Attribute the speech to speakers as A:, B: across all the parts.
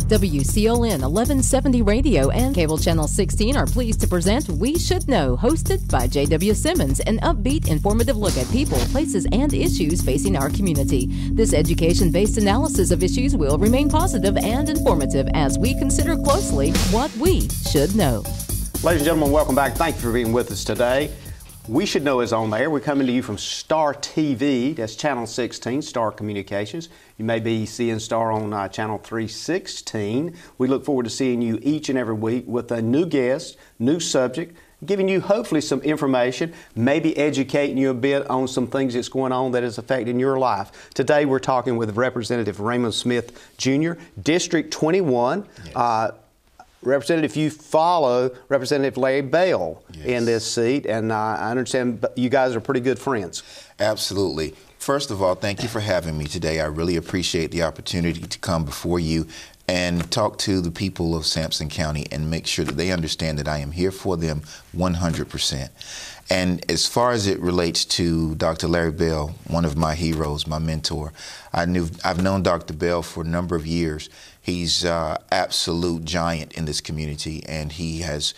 A: WCLN 1170 Radio and Cable Channel 16 are pleased to present We Should Know, hosted by J.W. Simmons, an upbeat, informative look at people, places, and issues facing our community. This education-based analysis of issues will remain positive and informative as we consider closely what we should know.
B: Ladies and gentlemen, welcome back. Thank you for being with us today. We Should Know is on there. We're coming to you from Star TV. That's Channel 16, Star Communications. You may be seeing Star on Channel 316. We look forward to seeing you each and every week with a new guest, new subject, giving you hopefully some information, maybe educating you a bit on some things that's going on that is affecting your life. Today we're talking with Representative Raymond Smith, Jr., District 21. Yes. Representative, you follow Representative Larry Bell in this seat, and I understand you guys are pretty good friends.
C: Absolutely. First of all, thank you for having me today. I really appreciate the opportunity to come before you and talk to the people of Sampson County and make sure that they understand that I am here for them 100%. And as far as it relates to Dr. Larry Bell, one of my heroes, my mentor, I've known Dr. Bell for a number of years. He's an absolute giant in this community, and he has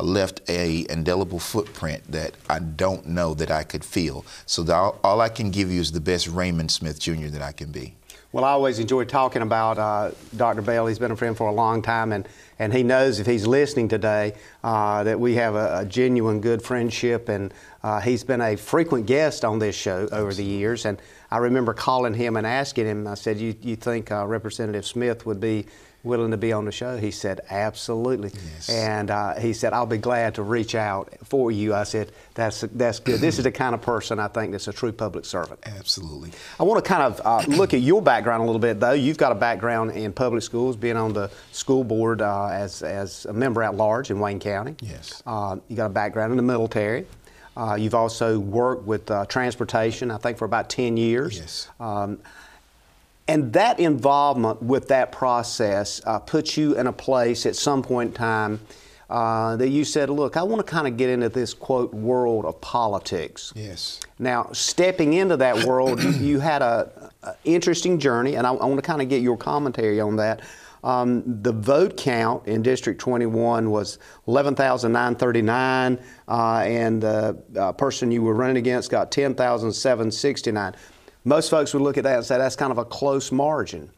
C: left an indelible footprint that I don't know that I could feel. So all I can give you is the best Raymond Smith Jr. that I can be.
B: Well, I always enjoy talking about Dr. Bell. He's been a friend for a long time, and he knows if he's listening today that we have a genuine good friendship, and he's been a frequent guest on this show over the years. And I remember calling him and asking him, I said, you think Representative Smith would be willing to be on the show? He said, absolutely. Yes. And he said, I'll be glad to reach out for you. I said, that's good. This is the kind of person I think that's a true public servant.
C: Absolutely.
B: I want to kind of look at your background a little bit, though. You've got a background in public schools, being on the school board as a member at large in Wayne County.
C: Yes.
B: You got a background in the military. You've also worked with transportation, I think, for about 10 years.
C: Yes.
B: And that involvement with that process puts you in a place at some point in time that you said, look, I want to kind of get into this, quote, world of politics.
C: Yes.
B: Now, stepping into that world, you had an interesting journey, and I want to kind of get your commentary on that. The vote count in District 21 was 11,939, and the person you were running against got 10,769. Most folks would look at that and say that's kind of a close margin.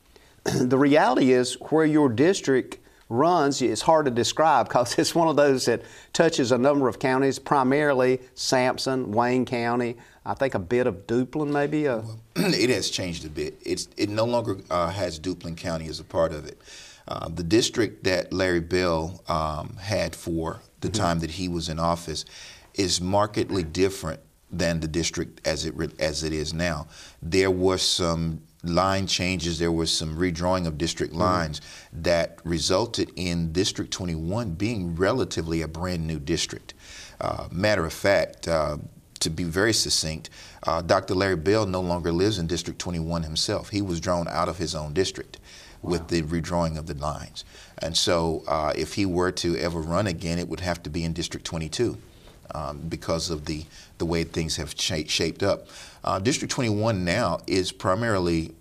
B: The reality is where your district runs is hard to describe because it's one of those that touches a number of counties, primarily Sampson, Wayne County, I think a bit of Duplin maybe.
C: Well, it has changed a bit. It no longer has Duplin County as a part of it. The district that Larry Bell had for the time that he was in office is markedly different than the district as it is now. There were some line changes, there was some redrawing of district lines that resulted in District 21 being relatively a brand new district. Matter of fact, to be very succinct, Dr. Larry Bell no longer lives in District 21 himself. He was drawn out of his own district with the redrawing of the lines. And so if he were to ever run again, it would have to be in District 22. Because of the way things have shaped up. District 21 now is primarily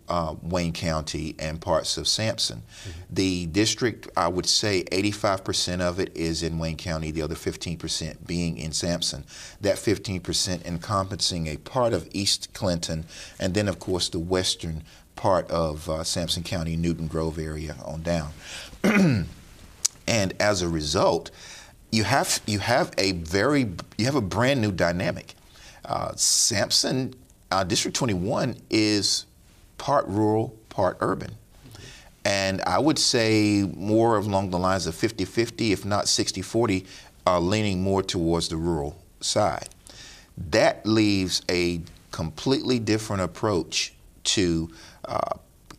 C: Wayne County and parts of Sampson. The district, I would say 85% of it is in Wayne County, the other 15% being in Sampson. That 15% encompassing a part of East Clinton, and then of course the western part of Sampson County, Newton Grove area on down. And as a result, you have a brand new dynamic. Sampson, District 21 is part rural, part urban. And I would say more along the lines of 50-50, if not 60-40, leaning more towards the rural side. That leaves a completely different approach to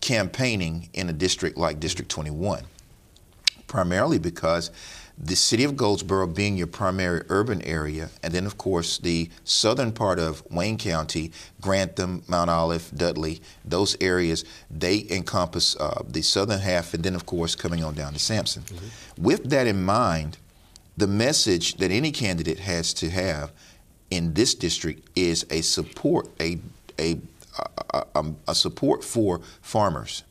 C: campaigning in a district like District 21, primarily because the city of Goldsboro being your primary urban area, and then of course the southern part of Wayne County, Grantham, Mount Olive, Dudley, those areas, they encompass the southern half, and then of course coming on down to Sampson. With that in mind, the message that any candidate has to have in this district is a support, a support for farmers.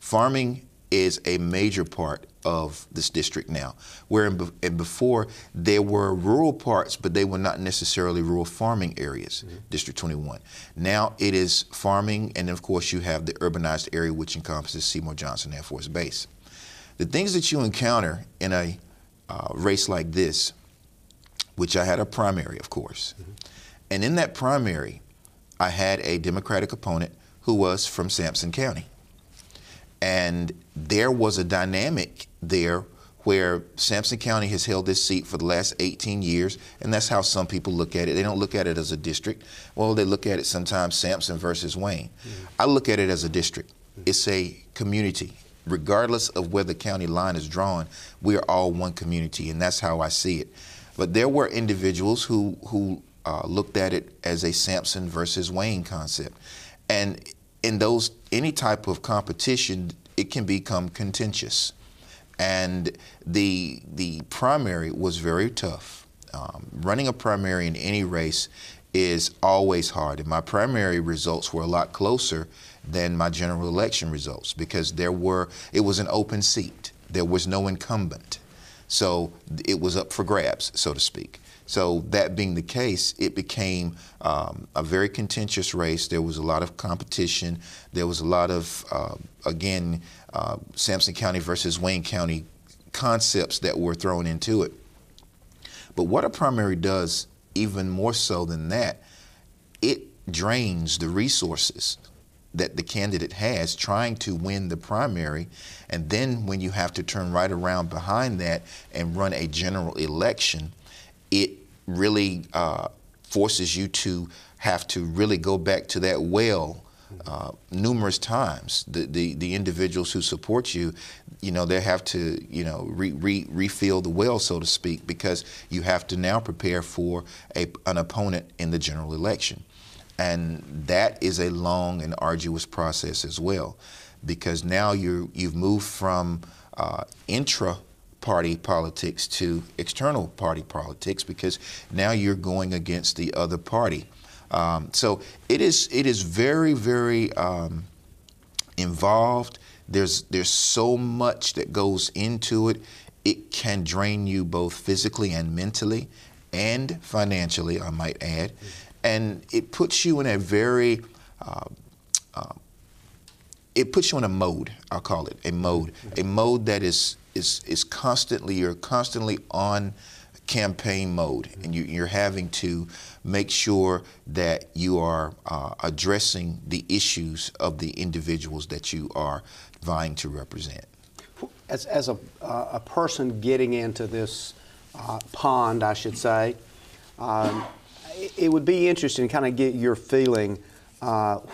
C: Farming is a major part of this district now, where and before there were rural parts, but they were not necessarily rural farming areas, District 21. Now it is farming, and of course you have the urbanized area, which encompasses Seymour Johnson Air Force Base. The things that you encounter in a race like this, which I had a primary, of course, and in that primary, I had a Democratic opponent who was from Sampson County. And there was a dynamic there where Sampson County has held this seat for the last 18 years, and that's how some people look at it. They don't look at it as a district. Well, they look at it sometimes Sampson versus Wayne. I look at it as a district. It's a community. Regardless of where the county line is drawn, we are all one community, and that's how I see it. But there were individuals who looked at it as a Sampson versus Wayne concept. And in any type of competition, it can become contentious. And the primary was very tough. Running a primary in any race is always hard. And my primary results were a lot closer than my general election results because it was an open seat. There was no incumbent. So it was up for grabs, so to speak. So that being the case, it became a very contentious race. There was a lot of competition. There was a lot of, again, Sampson County versus Wayne County concepts that were thrown into it. But what a primary does, even more so than that, it drains the resources that the candidate has trying to win the primary. And then when you have to turn right around behind that and run a general election, it really forces you to have to really go back to that well numerous times. The individuals who support you, they have to, refill the well, so to speak, because you have to now prepare for an opponent in the general election. And that is a long and arduous process as well, because now you've moved from intra-party politics to external party politics, because now you're going against the other party. So it is very, very involved. There's so much that goes into it. It can drain you both physically and mentally and financially, I might add. And it puts you in a very, it puts you in a mode, I'll call it, a mode that is constantly, you're constantly on campaign mode, and you're having to make sure that you are addressing the issues of the individuals that you are vying to represent.
B: As a person getting into this pond, I should say, it would be interesting to kind of get your feeling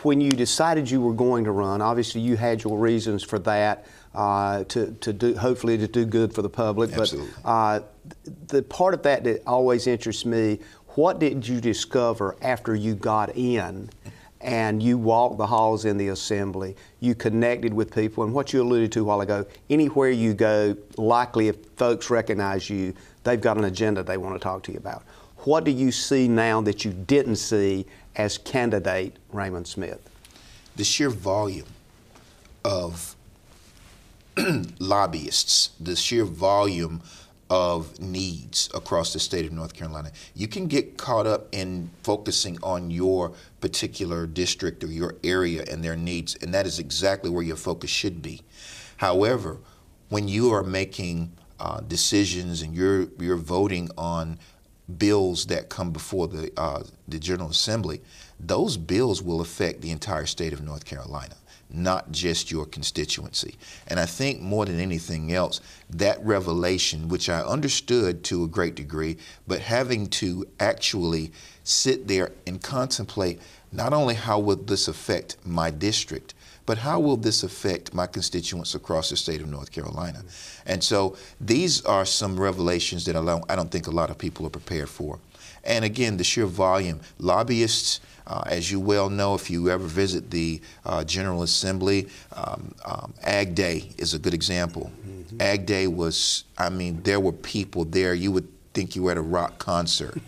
B: when you decided you were going to run. Obviously, you had your reasons for that, hopefully to do good for the public.
C: Absolutely.
B: But the part of that that always interests me, what did you discover after you got in and you walked the halls in the assembly, you connected with people, and what you alluded to a while ago, anywhere you go, likely if folks recognize you, they've got an agenda they want to talk to you about. What do you see now that you didn't see as candidate Raymond Smith?
C: The sheer volume of lobbyists, the sheer volume of needs across the state of North Carolina. You can get caught up in focusing on your particular district or your area and their needs, and that is exactly where your focus should be. However, when you are making decisions and you're voting on bills that come before the General Assembly, those bills will affect the entire state of North Carolina, not just your constituency. And I think more than anything else, that revelation, which I understood to a great degree, but having to actually sit there and contemplate not only how will this affect my district, but how will this affect my constituents across the state of North Carolina? And so these are some revelations that I don't think a lot of people are prepared for. And again, the sheer volume. Lobbyists, as you well know, if you ever visit the General Assembly, Ag Day is a good example. Mm-hmm. Ag Day was, there were people there. You would think you were at a rock concert.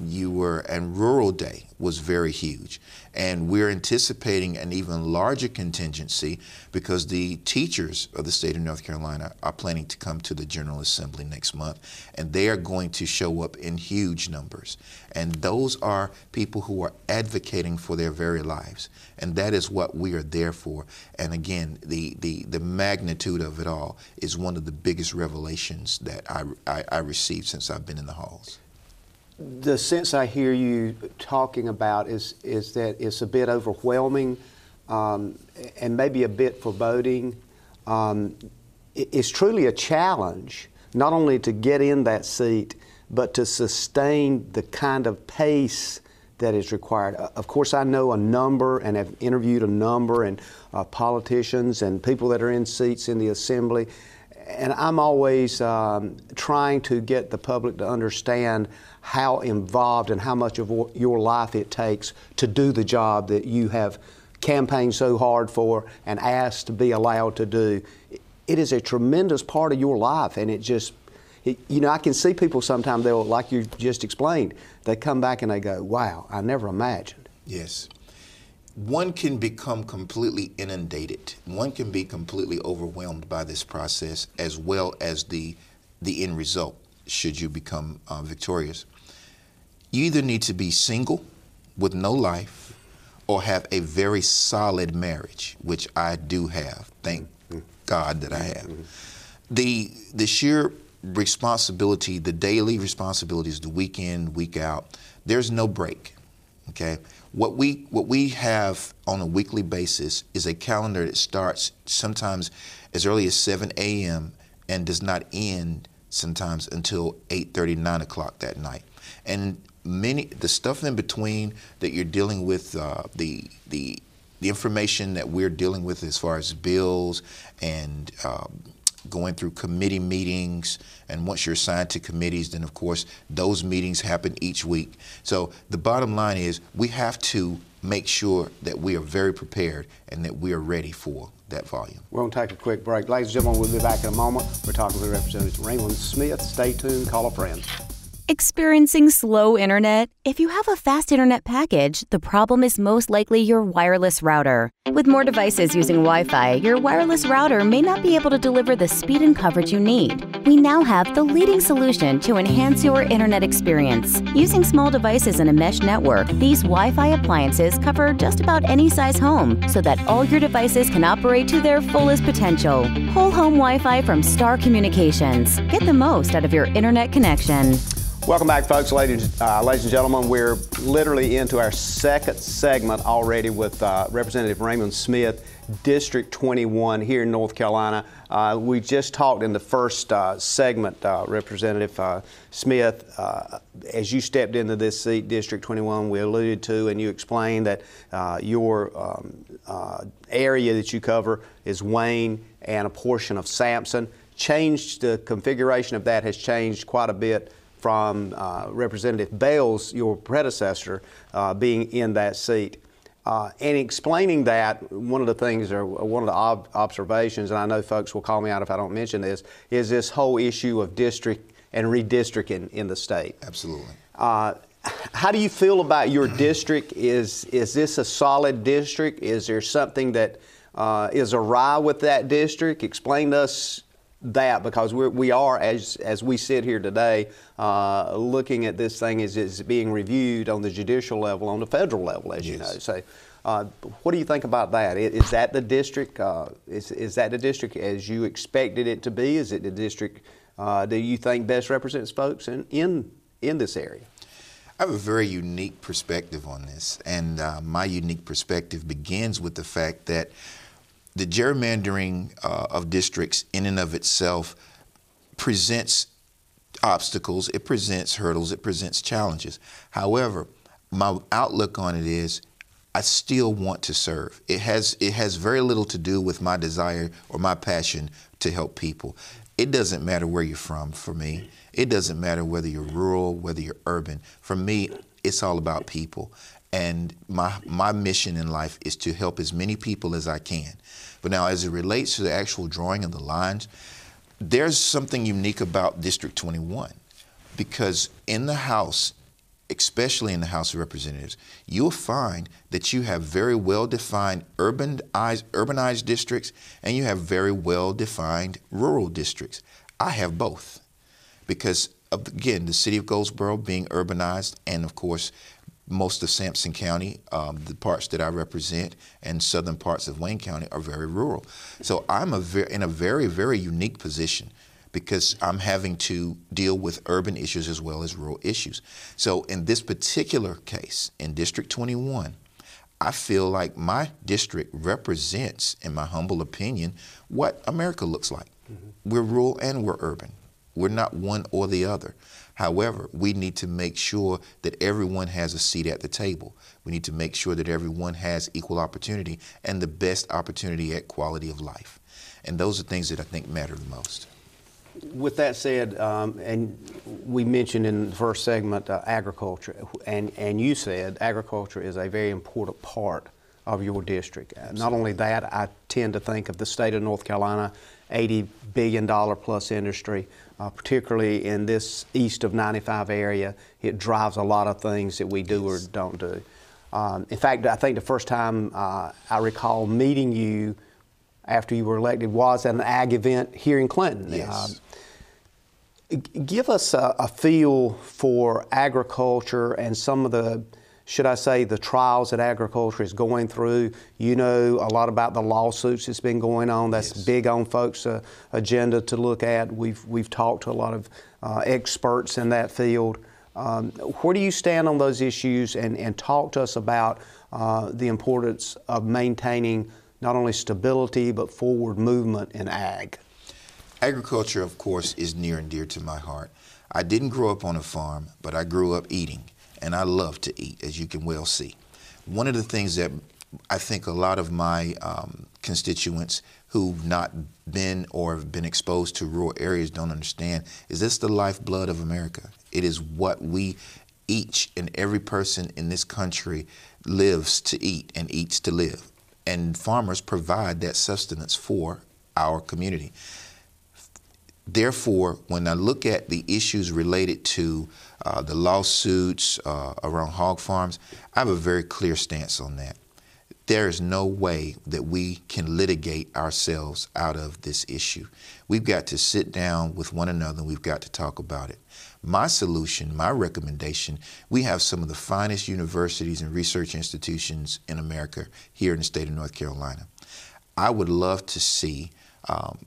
C: You were, and Rural Day, was very huge. And we're anticipating an even larger contingency because the teachers of the state of North Carolina are planning to come to the General Assembly next month, and they are going to show up in huge numbers. And those are people who are advocating for their very lives. And that is what we are there for. And again, the magnitude of it all is one of the biggest revelations that I received since I've been in the halls.
B: The sense I hear you talking about is that it's a bit overwhelming and maybe a bit foreboding. It's truly a challenge, not only to get in that seat, but to sustain the kind of pace that is required. Of course, I know a number and have interviewed a number and politicians and people that are in seats in the Assembly, and I'm always trying to get the public to understand how involved and how much of your life it takes to do the job that you have campaigned so hard for and asked to be allowed to do. It is a tremendous part of your life, and you know, I can see people sometimes, they'll, like you just explained, they come back and they go, wow, I never imagined.
C: Yes. One can become completely inundated. One can be completely overwhelmed by this process, as well as the end result, should you become victorious. You either need to be single with no life or have a very solid marriage, which I do have. Thank God that I have. The sheer responsibility, the daily responsibilities, the week in, week out, there's no break. Okay, what we have on a weekly basis is a calendar that starts sometimes as early as 7 a.m. and does not end sometimes until 8:30, 9 o'clock that night. And the stuff in between that you're dealing with, the information that we're dealing with as far as bills and going through committee meetings, and once you're assigned to committees, then of course those meetings happen each week. So the bottom line is we have to make sure that we are very prepared and that we are ready for that volume.
B: We're going to take a quick break. Ladies and gentlemen, we'll be back in a moment. We're talking with Representative Raymond Smith. Stay tuned. Call a friend.
D: Experiencing slow internet? If you have a fast internet package, the problem is most likely your wireless router. With more devices using Wi-Fi, your wireless router may not be able to deliver the speed and coverage you need. We now have the leading solution to enhance your internet experience. Using small devices in a mesh network, these Wi-Fi appliances cover just about any size home so that all your devices can operate to their fullest potential. Whole home Wi-Fi from Star Communications. Get the most out of your internet connection.
B: Welcome back, folks. Ladies and gentlemen, we're literally into our second segment already with Representative Raymond Smith, District 21 here in North Carolina. We just talked in the first segment, Representative Smith, as you stepped into this seat, District 21, we alluded to, and you explained that your area that you cover is Wayne and a portion of Sampson. The configuration of that has changed quite a bit from Representative Bell's, your predecessor, being in that seat. And explaining that, one of the things, or one of the observations, and I know folks will call me out if I don't mention this, is this whole issue of district and redistricting in the state.
C: Absolutely.
B: How do you feel about your district? Is this a solid district? Is there something that is awry with that district? Explain to us that, because we are, as we sit here today, looking at this thing as it's being reviewed on the judicial level, on the federal level, as you know. So, what do you think about that? Is that the district? Is that the district as you expected it to be? Is it the district do you think best represents folks in this area?
C: I have a very unique perspective on this, and my unique perspective begins with the fact that the gerrymandering of districts in and of itself presents obstacles, it presents hurdles, it presents challenges. However, my outlook on it is I still want to serve. It has very little to do with my desire or my passion to help people. It doesn't matter where you're from for me. It doesn't matter whether you're rural, whether you're urban. For me, it's all about people. And my mission in life is to help as many people as I can. But now, as it relates to the actual drawing of the lines, there's something unique about District 21, because in the House, especially in the House of Representatives, you'll find that you have very well-defined urbanized districts and you have very well-defined rural districts. I have both because, again, the city of Goldsboro being urbanized and, of course, most of Sampson County, the parts that I represent, and southern parts of Wayne County are very rural. So I'm in a very, very unique position because I'm having to deal with urban issues as well as rural issues. So in this particular case, in District 21, I feel like my district represents, in my humble opinion, what America looks like. We're rural and we're urban. We're not one or the other. However, we need to make sure that everyone has a seat at the table. We need to make sure that everyone has equal opportunity and the best opportunity at quality of life. And those are things that I think matter the most.
B: With that said, and we mentioned in the first segment agriculture, and you said agriculture is a very important part of your district. Not only that, I tend to think of the state of North Carolina, $80 billion plus industry, particularly in this east of 95 area. It drives a lot of things that we do or don't do. In fact, I think the first time I recall meeting you after you were elected was at an ag event here in Clinton.
C: Yes.
B: Give us a feel for agriculture and some of the, should I say, the trials that agriculture is going through. You know a lot about the lawsuits that's been going on. That's big on folks' agenda to look at. We've talked to a lot of experts in that field. Where do you stand on those issues, and talk to us about the importance of maintaining not only stability but forward movement in ag?
C: Agriculture, of course, is near and dear to my heart. I didn't grow up on a farm, but I grew up eating, and I love to eat, as you can well see. One of the things that I think a lot of my constituents who've not been or have been exposed to rural areas don't understand is this the lifeblood of America. It is what we, each and every person in this country, lives to eat and eats to live. And farmers provide that sustenance for our community. Therefore, when I look at the issues related to the lawsuits around hog farms, I have a very clear stance on that. There is no way that we can litigate ourselves out of this issue. We've got to sit down with one another and we've got to talk about it. My solution, my recommendation, we have some of the finest universities and research institutions in America here in the state of North Carolina. I would love to see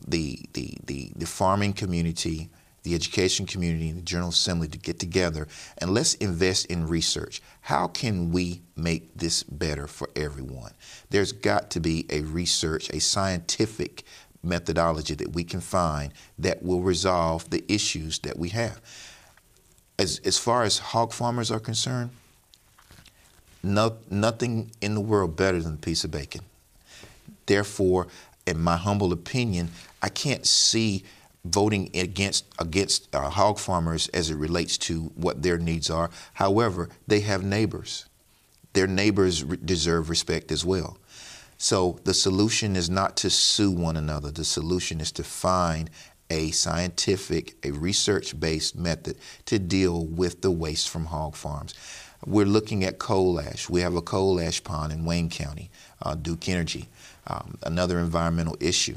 C: the farming community, the education community, and the General Assembly to get together and let's invest in research. How can we make this better for everyone? There's got to be a research, a scientific methodology that we can find that will resolve the issues that we have. As far as hog farmers are concerned, nothing in the world better than a piece of bacon. Therefore, in my humble opinion, I can't see voting against hog farmers as it relates to what their needs are. However, they have neighbors. Their neighbors deserve respect as well. So the solution is not to sue one another. The solution is to find a scientific, a research-based method to deal with the waste from hog farms. We're looking at coal ash. We have a coal ash pond in Wayne County, Duke Energy, another environmental issue.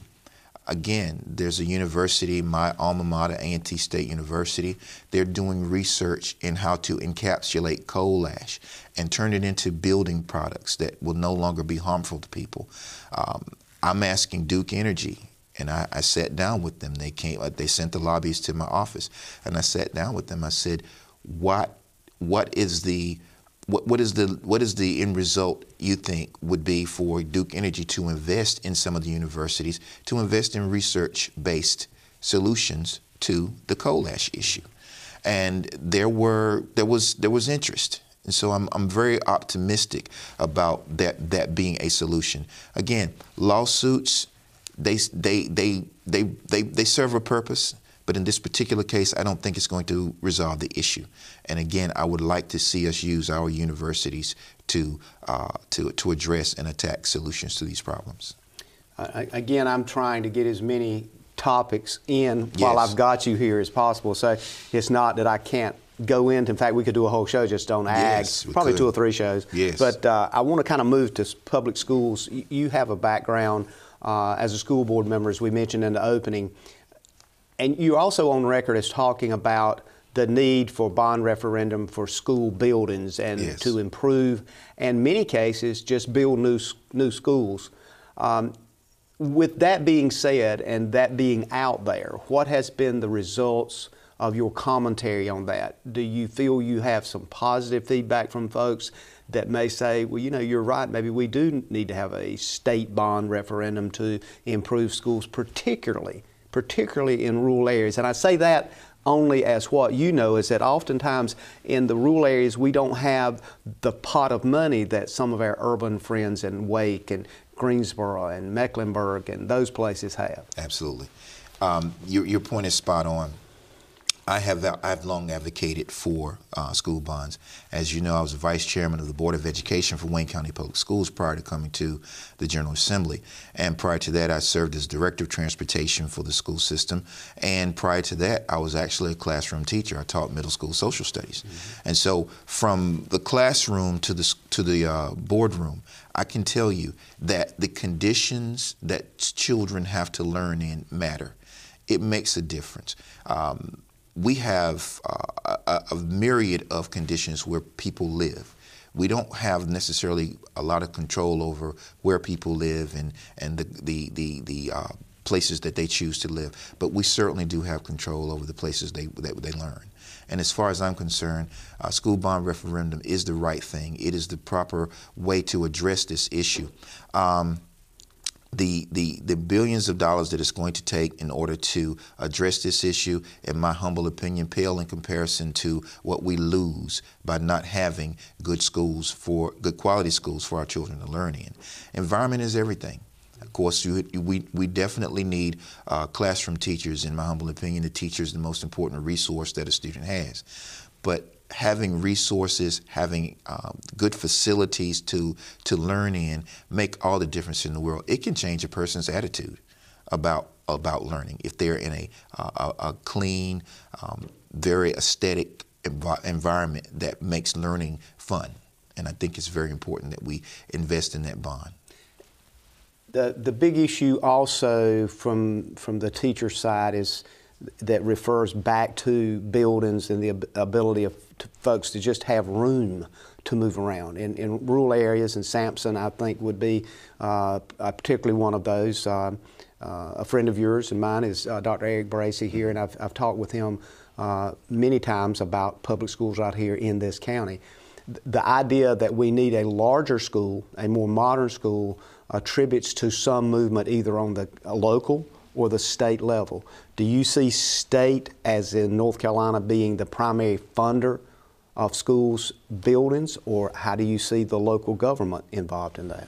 C: Again, there's a university, my alma mater, A&T State University. They're doing research in how to encapsulate coal ash and turn it into building products that will no longer be harmful to people. I'm asking Duke Energy, and I sat down with them. They sent the lobbyists to my office, and I sat down with them. I said, what is the end result you think would be for Duke Energy to invest in some of the universities, to invest in research-based solutions to the coal ash issue? And there was interest. And so I'm very optimistic about that being a solution. Again, lawsuits, they serve a purpose. But in this particular case, I don't think it's going to resolve the issue. And again, I would like to see us use our universities to address and attack solutions to these problems.
B: Again, I'm trying to get as many topics in while I've got you here as possible. So it's not that I can't go into. In fact, we could do a whole show just on ag,
C: Yes,
B: probably
C: could.
B: 2 or 3 shows.
C: Yes.
B: But I want to kind of move to public schools. You have a background as a school board member, as we mentioned in the opening, and you're also on record as talking about the need for bond referendum for school buildings and
C: Yes.
B: to improve, and in many cases, just build new schools. With that being said, and that being out there, what has been the results of your commentary on that? Do you feel you have some positive feedback from folks that may say, well, you know, you're right, maybe we do need to have a state bond referendum to improve schools, particularly in rural areas? And I say that only as what you know is that oftentimes in the rural areas we don't have the pot of money that some of our urban friends in Wake and Greensboro and Mecklenburg and those places have.
C: Absolutely. Your point is spot on. I've long advocated for school bonds. As you know, I was the vice chairman of the Board of Education for Wayne County Public Schools prior to coming to the General Assembly. And prior to that, I served as director of transportation for the school system. And prior to that, I was actually a classroom teacher. I taught middle school social studies. Mm-hmm. And so from the classroom to the boardroom, I can tell you that the conditions that children have to learn in matter. It makes a difference. We have a myriad of conditions where people live. We don't have necessarily a lot of control over where people live and the places that they choose to live, but we certainly do have control over the places that they learn. And as far as I'm concerned, school bond referendum is the right thing. It is the proper way to address this issue. The billions of dollars that it's going to take in order to address this issue, in my humble opinion, pale in comparison to what we lose by not having good quality schools for our children to learn in. Environment is everything. Of course, we definitely need classroom teachers, in my humble opinion. The teacher is the most important resource that a student has. But having resources, having good facilities to learn in, make all the difference in the world. It can change a person's attitude about learning if they're in a clean, very aesthetic environment that makes learning fun. And I think it's very important that we invest in that bond.
B: The big issue also from the teacher side is that refers back to buildings and the ability of folks to just have room to move around. In rural areas, and Sampson, I think, would be particularly one of those. A friend of yours and mine is Dr. Eric Bracey here, and I've talked with him many times about public schools right here in this county. The idea that we need a larger school, a more modern school, attributes to some movement either on the local or the state level. Do you see state, as in North Carolina, being the primary funder of schools buildings, or how do you see the local government involved in that?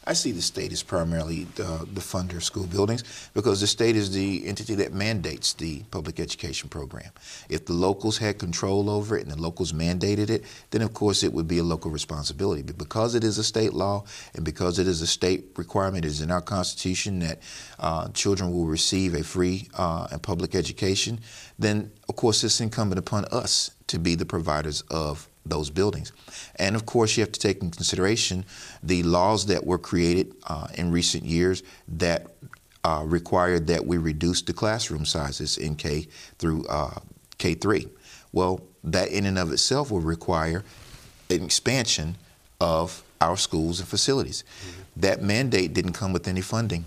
C: I see the state as primarily the funder of school buildings because the state is the entity that mandates the public education program. If the locals had control over it and the locals mandated it, then of course it would be a local responsibility. But because it is a state law and because it is a state requirement, it is in our Constitution that children will receive a free and public education, then of course it's incumbent upon us to be the providers of those buildings. And of course you have to take into consideration the laws that were created in recent years that required that we reduce the classroom sizes in K through K3. Well, that in and of itself will require an expansion of our schools and facilities. Mm-hmm. That mandate didn't come with any funding,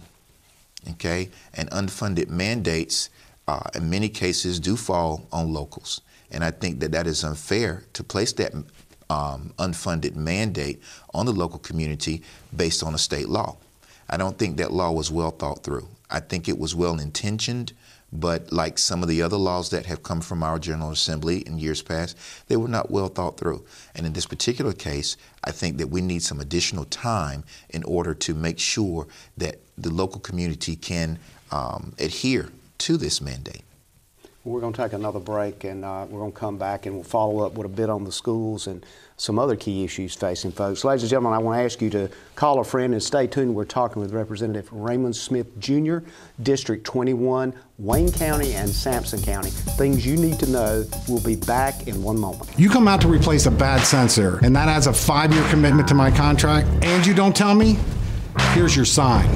C: okay? And unfunded mandates in many cases do fall on locals. And I think that that is unfair to place that unfunded mandate on the local community based on a state law. I don't think that law was well thought through. I think it was well intentioned, but like some of the other laws that have come from our General Assembly in years past, they were not well thought through. And in this particular case, I think that we need some additional time in order to make sure that the local community can adhere to this mandate.
B: We're going to take another break, and we're going to come back and we'll follow up with a bit on the schools and some other key issues facing folks. Ladies and gentlemen, I want to ask you to call a friend and stay tuned. We're talking with Representative Raymond Smith, Jr., District 21, Wayne County and Sampson County. Things you need to know. We'll be back in one moment.
E: You come out to replace a bad sensor, and that adds a 5-year commitment to my contract, and you don't tell me? Here's your sign.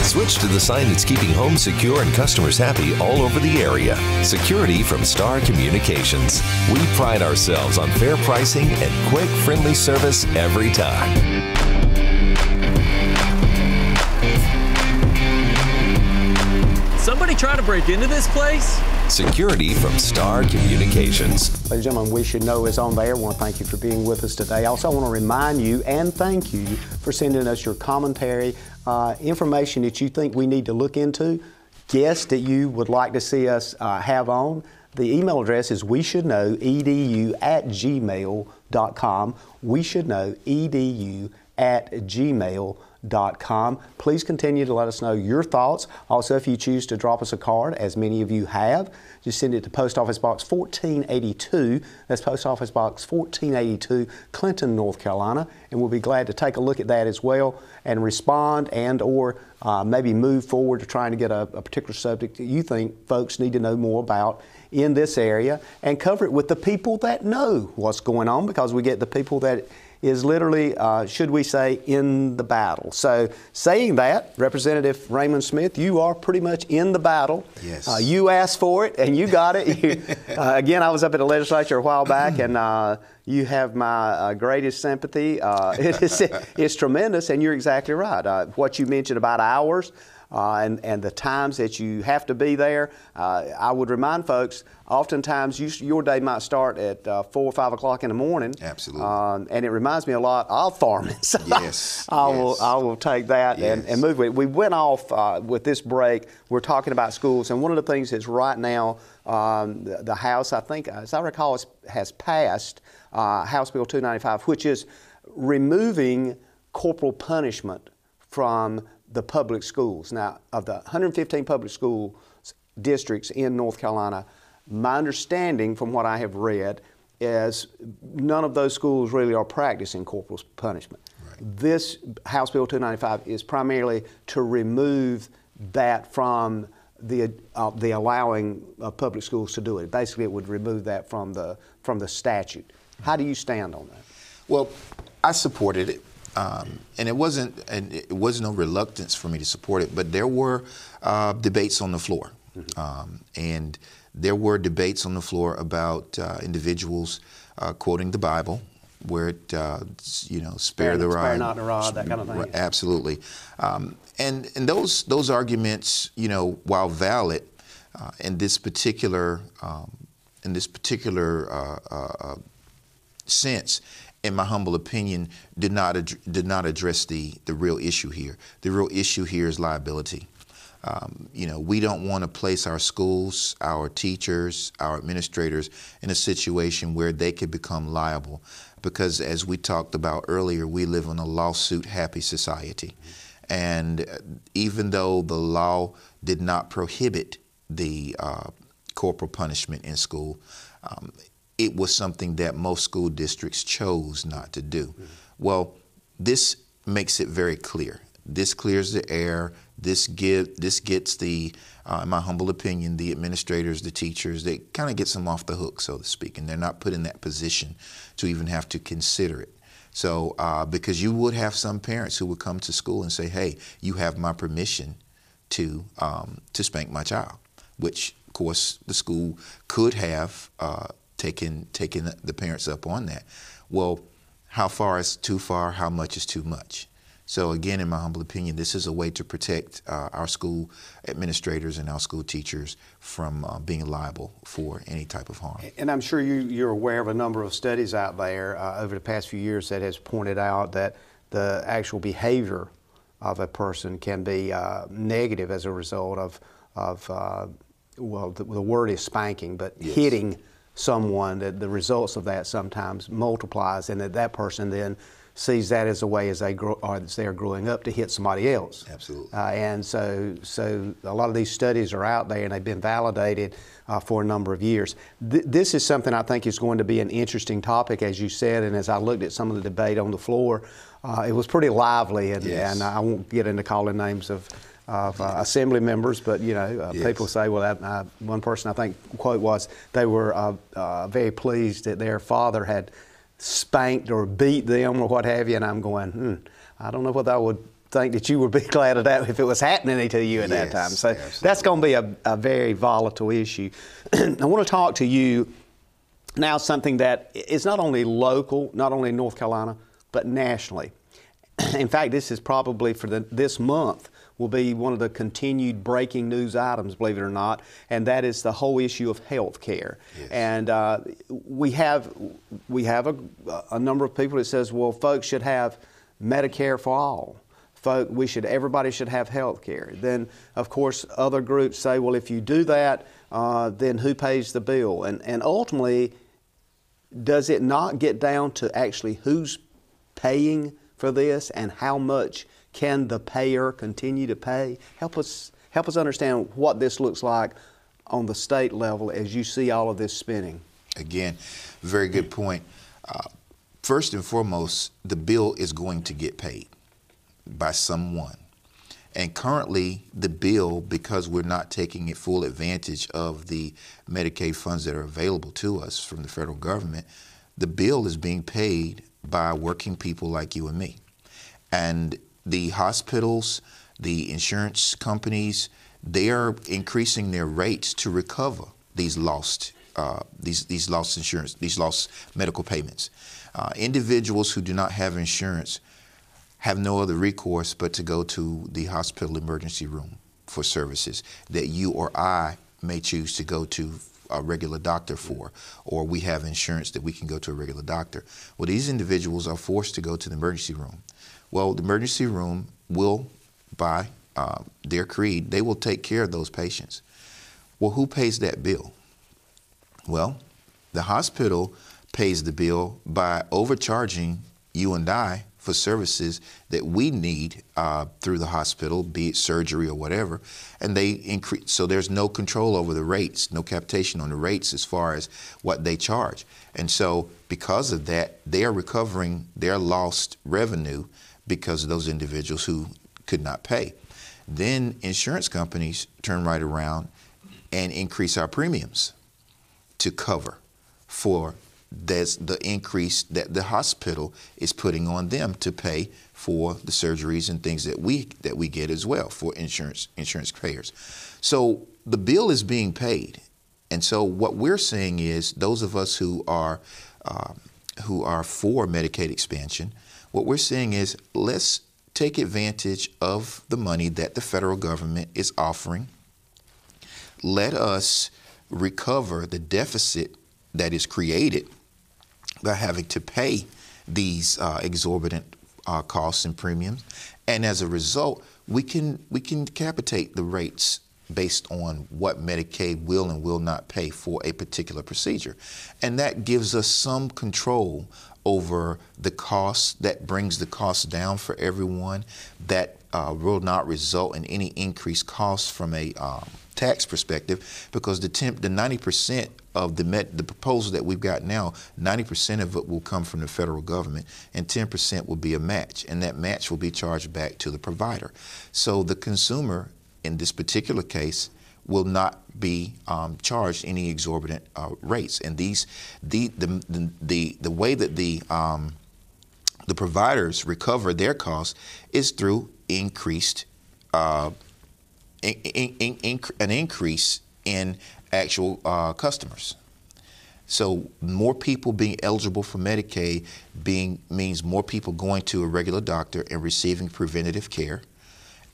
F: Switch to the sign that's keeping homes secure and customers happy all over the area. Security from Star Communications. We pride ourselves on fair pricing and quick, friendly service every time.
G: Somebody try to break into this place?
F: Security from Star Communications.
B: Ladies and gentlemen, We Should Know is on there. I want to thank you for being with us today. Also, I want to remind you and thank you for sending us your commentary, information that you think we need to look into, guests that you would like to see us have on. The email address is weshouldknowedu@gmail.com. weshouldknowedu@gmail.com. Please continue to let us know your thoughts. Also, if you choose to drop us a card, as many of you have, just send it to Post Office Box 1482. That's Post Office Box 1482, Clinton, North Carolina. And we'll be glad to take a look at that as well and respond and or maybe move forward to trying to get a particular subject that you think folks need to know more about in this area and cover it with the people that know what's going on, because we get the people that is literally, should we say, in the battle. So saying that, Representative Raymond Smith, you are pretty much in the battle.
C: Yes.
B: You asked for it and you got it. Again, I was up at the legislature a while back, and you have my greatest sympathy. It's tremendous, and you're exactly right. What you mentioned about hours, and the times that you have to be there. I would remind folks, oftentimes your day might start at 4 or 5 o'clock in the morning.
C: Absolutely.
B: And it reminds me a lot of farming. So
C: Yes.
B: I will take that and move with it. We went off with this break. We're talking about schools, and one of the things that's right now, the House, I think, as I recall, has passed House Bill 295, which is removing corporal punishment from the public schools. Now, of the 115 public school districts in North Carolina, my understanding from what I have read is none of those schools really are practicing corporal punishment. Right. This House Bill 295 is primarily to remove that from the allowing public schools to do it. Basically, it would remove that from the statute. How do you stand on that?
C: Well, I supported it. And it was no reluctance for me to support it, but there were debates on the floor. Mm-hmm. And there were debates on the floor about individuals quoting the Bible, where it, spare the rod.
B: Spare not the rod, that kind of thing.
C: Absolutely. And those arguments, while valid, in this particular sense, in my humble opinion, did not address the real issue here. The real issue here is liability. We don't want to place our schools, our teachers, our administrators in a situation where they could become liable, because as we talked about earlier, we live in a lawsuit-happy society. And even though the law did not prohibit the corporal punishment in school, it was something that most school districts chose not to do. Mm-hmm. Well, this makes it very clear. This clears the air. This gets the, in my humble opinion, the administrators, the teachers, they kind of gets them off the hook, so to speak, and they're not put in that position to even have to consider it. So, because you would have some parents who would come to school and say, "Hey, you have my permission to spank my child," which, of course, the school could have taken the parents up on that. Well, how far is too far? How much is too much? So again, in my humble opinion, this is a way to protect our school administrators and our school teachers from being liable for any type of harm.
B: And I'm sure you're aware of a number of studies out there over the past few years that has pointed out that the actual behavior of a person can be negative as a result of well, the word is spanking, but yes, hitting someone. That the results of that sometimes multiplies, and that person then sees that as a way as they grow, or as they are growing up, to hit somebody else.
C: Absolutely.
B: And so a lot of these studies are out there, and they've been validated for a number of years. This is something I think is going to be an interesting topic, as you said, and as I looked at some of the debate on the floor, it was pretty lively, and,
C: Yes.
B: and I won't get into calling names of assembly members, but
C: Yes.
B: people say, well, one person I think quote was, they were very pleased that their father had spanked or beat them or what have you, and I'm going, I don't know whether I would think that you would be glad of that if it was happening to you at that time. So
C: absolutely.
B: that's going to be a very volatile issue. I want to talk to you now something that is not only local, not only in North Carolina, but nationally. In fact, this is probably for this month will be one of the continued breaking news items, believe it or not, and that is the whole issue of health care.
C: Yes.
B: And we have a number of people that says, well, folks should have Medicare for all. Everybody should have health care. Then, of course, other groups say, well, if you do that, then who pays the bill? And ultimately, does it not get down to actually who's paying for this and how much can the payer continue to pay? Help us understand what this looks like on the state level as you see all of this spinning.
C: Again, very good point. First and foremost, the bill is going to get paid by someone. And currently, the bill, because we're not taking full advantage of the Medicaid funds that are available to us from the federal government, the bill is being paid by working people like you and me. And the hospitals, the insurance companies, they are increasing their rates to recover these lost insurance, these lost medical payments. Individuals who do not have insurance have no other recourse but to go to the hospital emergency room for services that you or I may choose to go to a regular doctor for, or we have insurance that we can go to a regular doctor. Well, these individuals are forced to go to the emergency room. Well, the emergency room will, by their creed, they will take care of those patients. Well, who pays that bill? Well, the hospital pays the bill by overcharging you and I for services that we need through the hospital, be it surgery or whatever, and they increase. So there's no control over the rates, no capitation on the rates as far as what they charge. And so because of that, they are recovering their lost revenue because of those individuals who could not pay. Then insurance companies turn right around and increase our premiums to cover for the increase that the hospital is putting on them to pay for the surgeries and things that we get as well for insurance payers. So the bill is being paid, and so what we're saying is those of us who are for Medicaid expansion, what we're saying is let's take advantage of the money that the federal government is offering. Let us recover the deficit that is created by having to pay these exorbitant costs and premiums, and as a result, we can capitate the rates based on what Medicaid will and will not pay for a particular procedure, and that gives us some control over the costs. That brings the costs down for everyone. That will not result in any increased costs from a tax perspective, because the 90% of the proposal that we've got now, 90% of it will come from the federal government, and 10% will be a match, and that match will be charged back to the provider. So the consumer, in this particular case, will not be charged any exorbitant rates. And the way that the providers recover their costs is through increased an increase in actual customers. So more people being eligible for Medicaid means more people going to a regular doctor and receiving preventative care.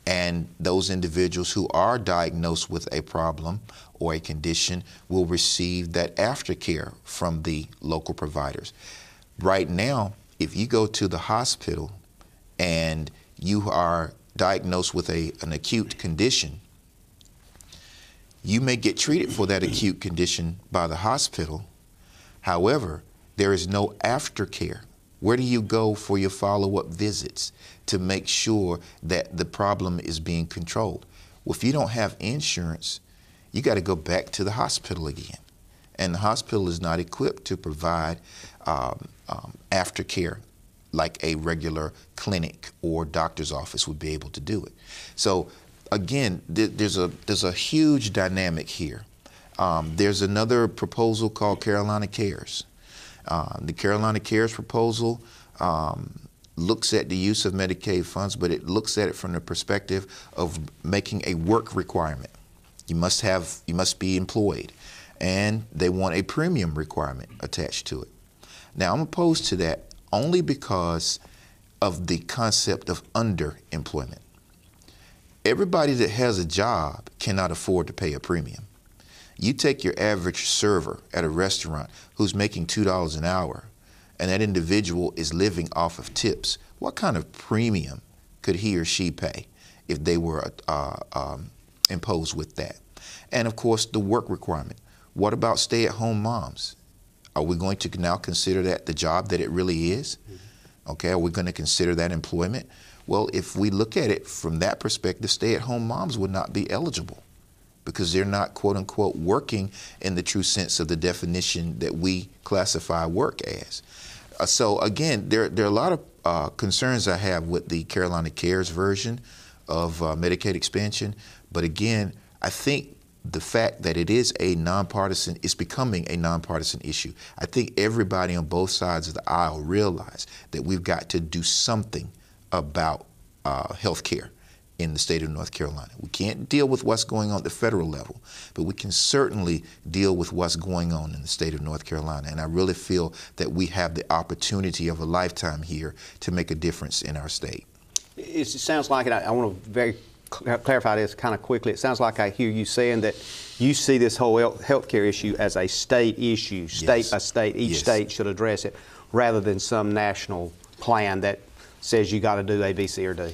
C: And those individuals who are diagnosed with a problem or a condition will receive that aftercare from the local providers. Right now, if you go to the hospital and you are diagnosed with an acute condition, you may get treated for that acute condition by the hospital. However, there is no aftercare Where do you go for your follow-up visits to make sure that the problem is being controlled? Well, if you don't have insurance, you got to go back to the hospital again. And the hospital is not equipped to provide aftercare like a regular clinic or doctor's office would be able to do it. So again, there's a huge dynamic here. There's another proposal called Carolina Cares. The Carolina Cares proposal looks at the use of Medicaid funds, but it looks at it from the perspective of making a work requirement. You must be employed, and they want a premium requirement attached to it. Now, I'm opposed to that only because of the concept of underemployment. Everybody that has a job cannot afford to pay a premium. You take your average server at a restaurant who's making $2 an hour, and that individual is living off of tips. What kind of premium could he or she pay if they were imposed with that? And of course, the work requirement. What about stay-at-home moms? Are we going to now consider that the job that it really is? Okay, are we going to consider that employment? Well, if we look at it from that perspective, stay-at-home moms would not be eligible because they're not, quote-unquote, working in the true sense of the definition that we classify work as. So again, there are a lot of concerns I have with the Carolina Cares version of Medicaid expansion. But again, I think the fact that it is a nonpartisan, it's becoming a nonpartisan issue. I think everybody on both sides of the aisle realize that we've got to do something about health care in the state of North Carolina. We can't deal with what's going on at the federal level, but we can certainly deal with what's going on in the state of North Carolina. And I really feel that we have the opportunity of a lifetime here to make a difference in our state.
B: It sounds like, and I want to clarify this kind of quickly, it sounds like I hear you saying that you see this whole health care issue as a state issue, state by state, each state should address it, rather than some national plan that says you got to do A, B, C, or D.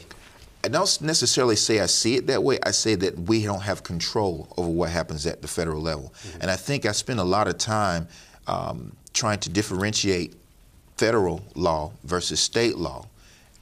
C: I don't necessarily say I see it that way. I say that we don't have control over what happens at the federal level. Mm-hmm. And I think I spend a lot of time trying to differentiate federal law versus state law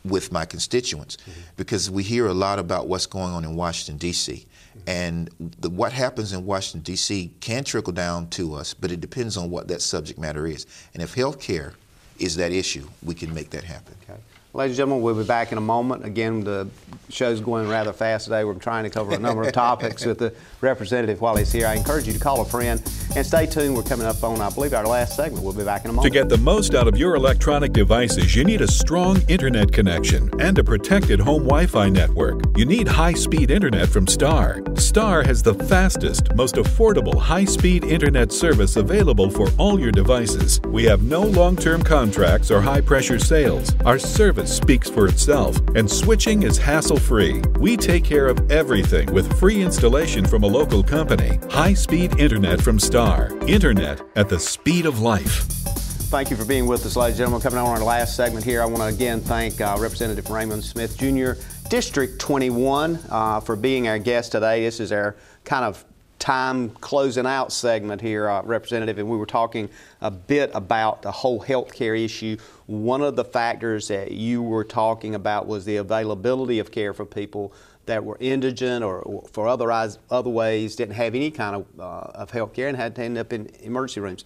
C: with my constituents, because we hear a lot about what's going on in Washington, D.C. And what happens in Washington, D.C. can trickle down to us, but it depends on what that subject matter is. And if health care is that issue, we can make that happen.
B: Okay. Ladies and gentlemen, we'll be back in a moment. Again, the show's going rather fast today. We're trying to cover a number of topics with the representative while he's here. I encourage you to call a friend and stay tuned. We're coming up on, I believe, our last segment. We'll be back in a moment.
H: To get the most out of your electronic devices, you need a strong internet connection and a protected home Wi-Fi network. You need high-speed internet from Star. Star has the fastest, most affordable high-speed internet service available for all your devices. We have no long-term contracts or high-pressure sales. Our service speaks for itself, and switching is hassle-free. We take care of everything with free installation from a local company. High-speed internet from Star. Internet at the speed of life.
B: Thank you for being with us, ladies and gentlemen. Coming on our last segment here, I want to again thank Representative Raymond Smith, Jr., District 21, for being our guest today. This is our kind of time closing out segment here, Representative, and we were talking a bit about the whole health care issue. One of the factors that you were talking about was the availability of care for people that were indigent or for other ways didn't have any kind of health care and had to end up in emergency rooms.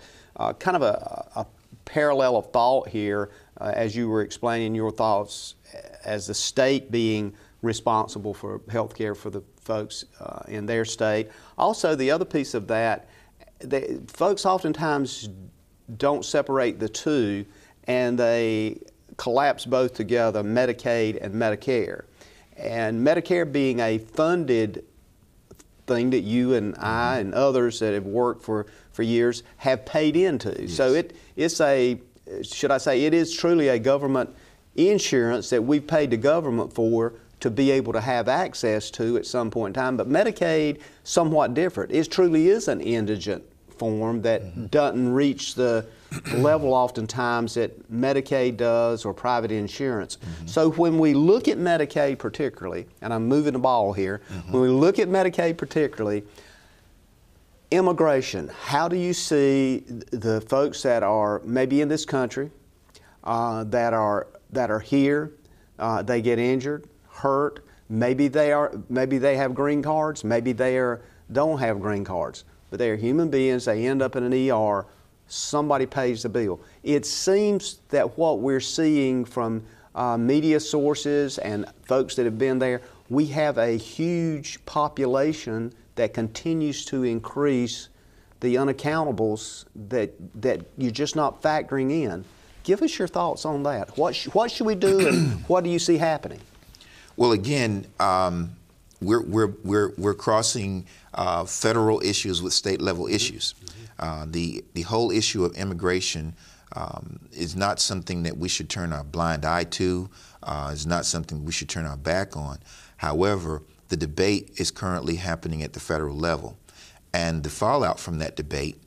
B: Kind of a parallel of thought here as you were explaining your thoughts as the state being responsible for health care for the folks in their state. Also, the other piece of that, folks oftentimes don't separate the two, and they collapse both together, Medicaid and Medicare. And Medicare being a funded thing that you and I and others that have worked for years have paid into. Yes. So it's a, should I say, it is truly a government insurance that we've paid the government for to be able to have access to at some point in time. But Medicaid, somewhat different. It truly is an indigent form that doesn't reach the level oftentimes that Medicaid does or private insurance. So when we look at Medicaid particularly, and I'm moving the ball here, when we look at Medicaid particularly, immigration, how do you see the folks that are maybe in this country that are here. They get injured, hurt. Maybe they have green cards. Maybe they don't have green cards. But they are human beings. They end up in an ER. Somebody pays the bill. It seems that what we're seeing from media sources and folks that have been there, we have a huge population that continues to increase the unaccountables that you're just not factoring in. Give us your thoughts on that. What should we do, and what do you see happening?
C: Well, again, we're crossing federal issues with state level issues. The whole issue of immigration is not something that we should turn our blind eye to. It's not something we should turn our back on. However, the debate is currently happening at the federal level, and the fallout from that debate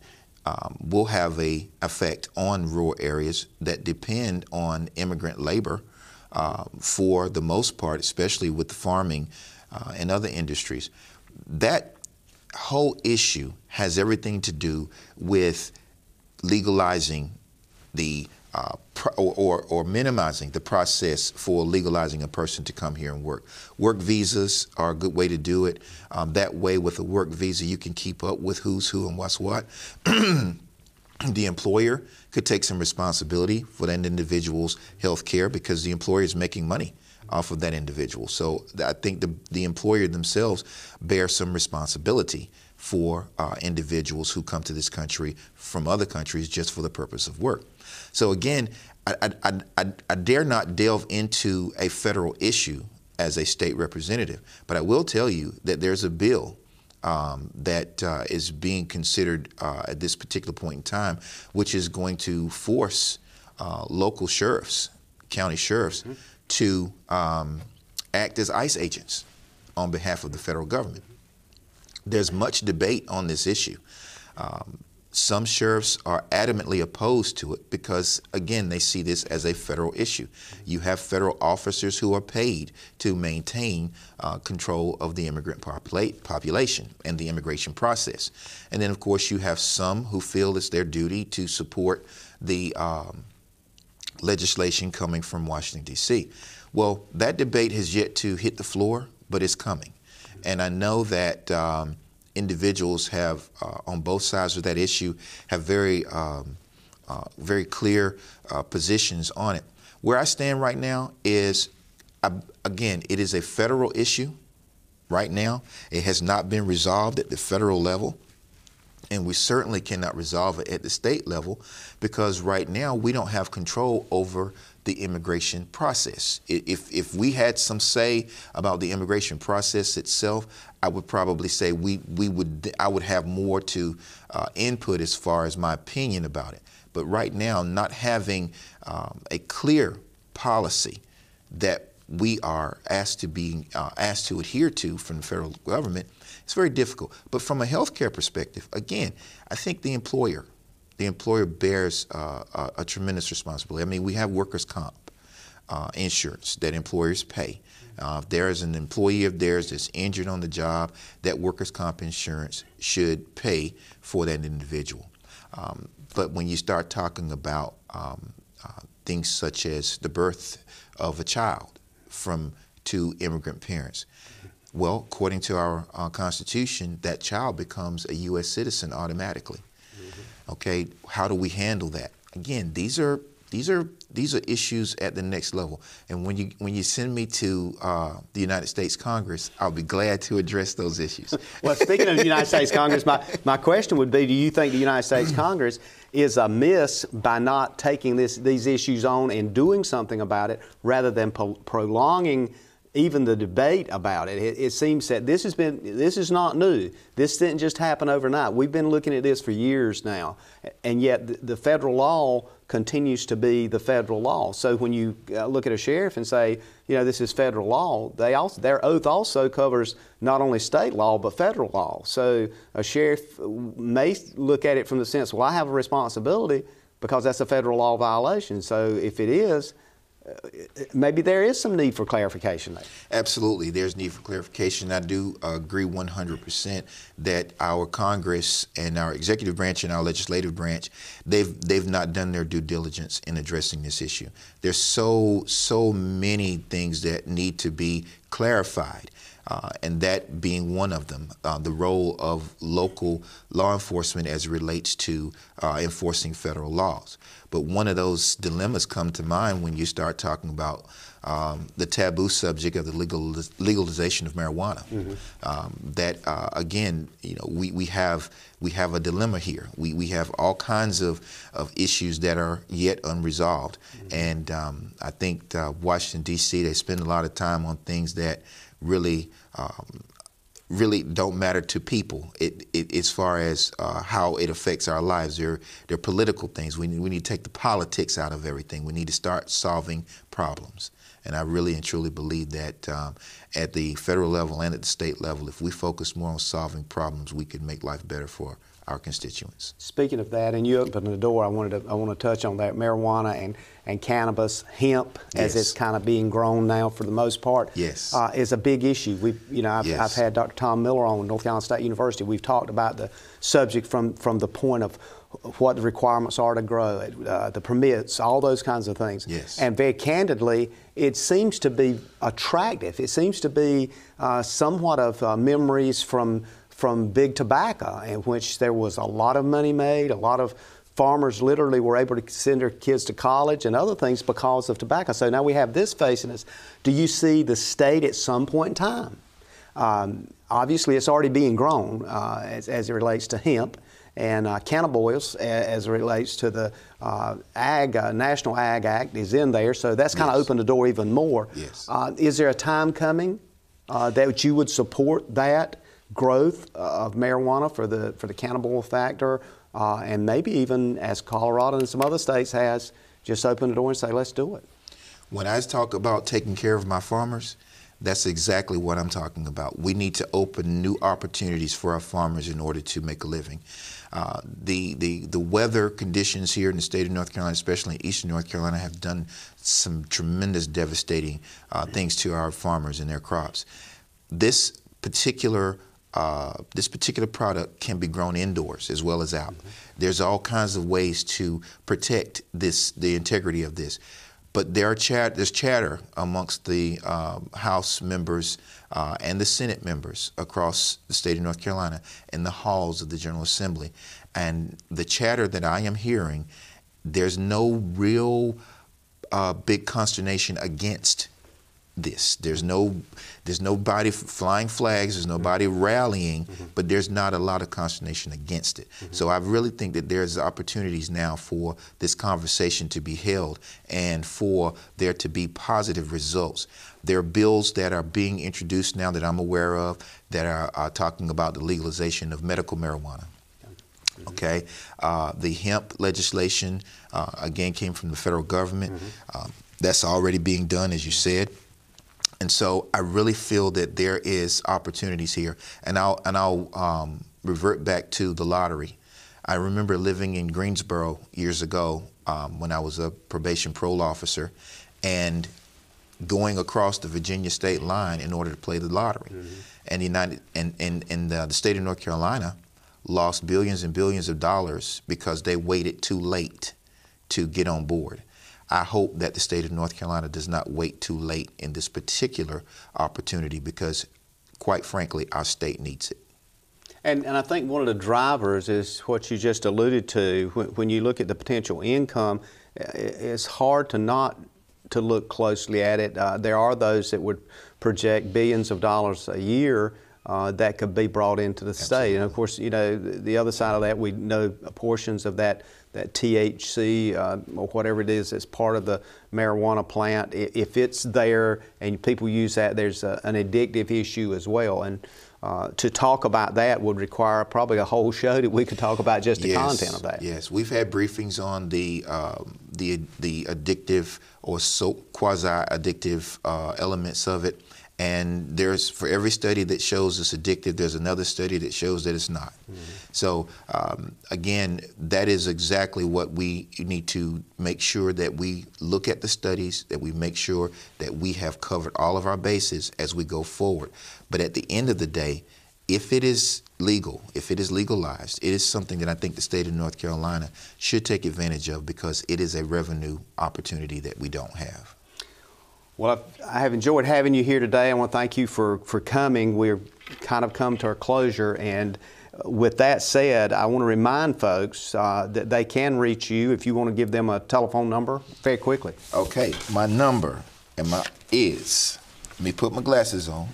C: will have an effect on rural areas that depend on immigrant labor for the most part, especially with the farming and other industries. That whole issue has everything to do with legalizing the or minimizing the process for legalizing a person to come here and work. Work visas are a good way to do it. That way, with a work visa, you can keep up with who's who and what's what. The employer could take some responsibility for that individual's health care because the employer is making money off of that individual. So I think the employer themselves bear some responsibility for individuals who come to this country from other countries just for the purpose of work. So again, I dare not delve into a federal issue as a state representative, but I will tell you that there's a bill that is being considered at this particular point in time, which is going to force local sheriffs, county sheriffs, to act as ICE agents on behalf of the federal government. There's much debate on this issue. Some sheriffs are adamantly opposed to it because, again, they see this as a federal issue. You have federal officers who are paid to maintain control of the immigrant population and the immigration process. And then, of course, you have some who feel it's their duty to support the legislation coming from Washington, D.C. Well, that debate has yet to hit the floor, but it's coming. And I know that individuals have, on both sides of that issue, have very clear positions on it. Where I stand right now is, again, it is a federal issue right now. It has not been resolved at the federal level, and we certainly cannot resolve it at the state level because right now we don't have control over the immigration process. If we had some say about the immigration process itself, I would probably say I would have more to input as far as my opinion about it. But right now, not having a clear policy that we are asked to adhere to from the federal government, it's very difficult. But from a healthcare perspective, again, I think the employer bears a tremendous responsibility. I mean, we have workers' comp insurance that employers pay. If there is an employee of theirs that's injured on the job, that workers' comp insurance should pay for that individual. But when you start talking about things such as the birth of a child from two immigrant parents, well, according to our Constitution, that child becomes a U.S. citizen automatically. Okay, how do we handle that? Again, these are issues at the next level. And when you send me to the United States Congress, I'll be glad to address those issues.
B: Well, speaking of the United States Congress, my question would be: do you think the United States Congress is amiss by not taking these issues on and doing something about it, rather than prolonging even the debate about it? It seems that this is not new. This didn't just happen overnight. We've been looking at this for years now, and yet the federal law continues to be the federal law. So when you look at a sheriff and say, this is federal law, their oath also covers not only state law but federal law. So a sheriff may look at it from the sense, well, I have a responsibility because that's a federal law violation. So if it is, maybe there is some need for clarification there.
C: Absolutely, there's need for clarification. I do agree 100% that our Congress and our executive branch and our legislative branch, they've not done their due diligence in addressing this issue. There's so many things that need to be clarified. And that being one of them, the role of local law enforcement as it relates to enforcing federal laws. But one of those dilemmas come to mind when you start talking about the taboo subject of the legalization of marijuana. Again, we have a dilemma here. We have all kinds of issues that are yet unresolved. And I think Washington, D.C., they spend a lot of time on things that really don't matter to people as far as how it affects our lives. They're political things. We need to take the politics out of everything. We need to start solving problems. And I really and truly believe that at the federal level and at the state level, if we focus more on solving problems, we can make life better for our constituents.
B: Speaking of that, and you opened the door, I want to touch on that, marijuana and cannabis, hemp, as it's kind of being grown now for the most part, is a big issue. I've had Dr. Tom Miller on North Carolina State University. We've talked about the subject from the point of what the requirements are to grow it, the permits, all those kinds of things. And very candidly, it seems to be attractive. It seems to be somewhat of memories from big tobacco, in which there was a lot of money made. A lot of farmers literally were able to send their kids to college and other things because of tobacco. So now we have this facing us. Do you see the state at some point in time? Obviously, it's already being grown as it relates to hemp and cannabis as it relates to the National Ag Act is in there. So that's kind of opened the door even more. Is there a time coming that you would support that growth of marijuana for the cannabis factor, and maybe even, as Colorado and some other states has, just open the door and say, let's do it?
C: When I talk about taking care of my farmers, that's exactly what I'm talking about. We need to open new opportunities for our farmers in order to make a living. The weather conditions here in the state of North Carolina, especially in eastern North Carolina, have done some tremendous devastating things to our farmers and their crops. This particular product can be grown indoors as well as out. There's all kinds of ways to protect the integrity of this. But there's chatter amongst the House members and the Senate members across the state of North Carolina in the halls of the General Assembly. And the chatter that I am hearing, there's no real big consternation against this. There's nobody flying flags, there's nobody rallying, but there's not a lot of consternation against it. So I really think that there's opportunities now for this conversation to be held and for there to be positive results. There are bills that are being introduced now that I'm aware of that are talking about the legalization of medical marijuana. Okay, the hemp legislation, again, came from the federal government. That's already being done, as you said. And so I really feel that there is opportunities here. And I'll revert back to the lottery. I remember living in Greensboro years ago when I was a probation parole officer and going across the Virginia state line in order to play the lottery. And the state of North Carolina lost billions and billions of dollars because they waited too late to get on board. I hope that the state of North Carolina does not wait too late in this particular opportunity because, quite frankly, our state needs it.
B: And I think one of the drivers is what you just alluded to. When you look at the potential income, it's hard to not to look closely at it. There are those that would project billions of dollars a year that could be brought into the state. And of course, the other side of that, we know portions of that THC or whatever it is that's part of the marijuana plant. If it's there and people use that, there's an addictive issue as well. And to talk about that would require probably a whole show that we could talk about just the content of that.
C: Yes, we've had briefings on the addictive or quasi-addictive elements of it. And for every study that shows it's addictive, there's another study that shows that it's not. So again, that is exactly what we need to make sure that we look at the studies, that we make sure that we have covered all of our bases as we go forward. But at the end of the day, if it is legal, if it is legalized, it is something that I think the state of North Carolina should take advantage of, because it is a revenue opportunity that we don't have.
B: Well, I have enjoyed having you here today. I want to thank you for coming. We're kind of come to our closure, and with that said, I want to remind folks that they can reach you if you want to give them a telephone number very quickly.
C: Okay, my number is, let me put my glasses on.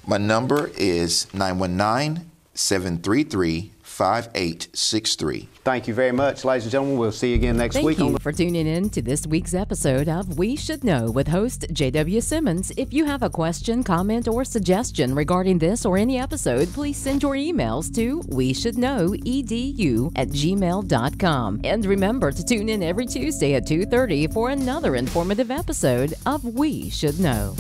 C: My number is 919-733-5863.
B: Thank you very much, ladies and gentlemen. We'll see you again next week.
A: Thank you for tuning in to this week's episode of We Should Know with host J.W. Simmons. If you have a question, comment, or suggestion regarding this or any episode, please send your emails to weshouldknowedu@gmail.com. And remember to tune in every Tuesday at 2:30 for another informative episode of We Should Know.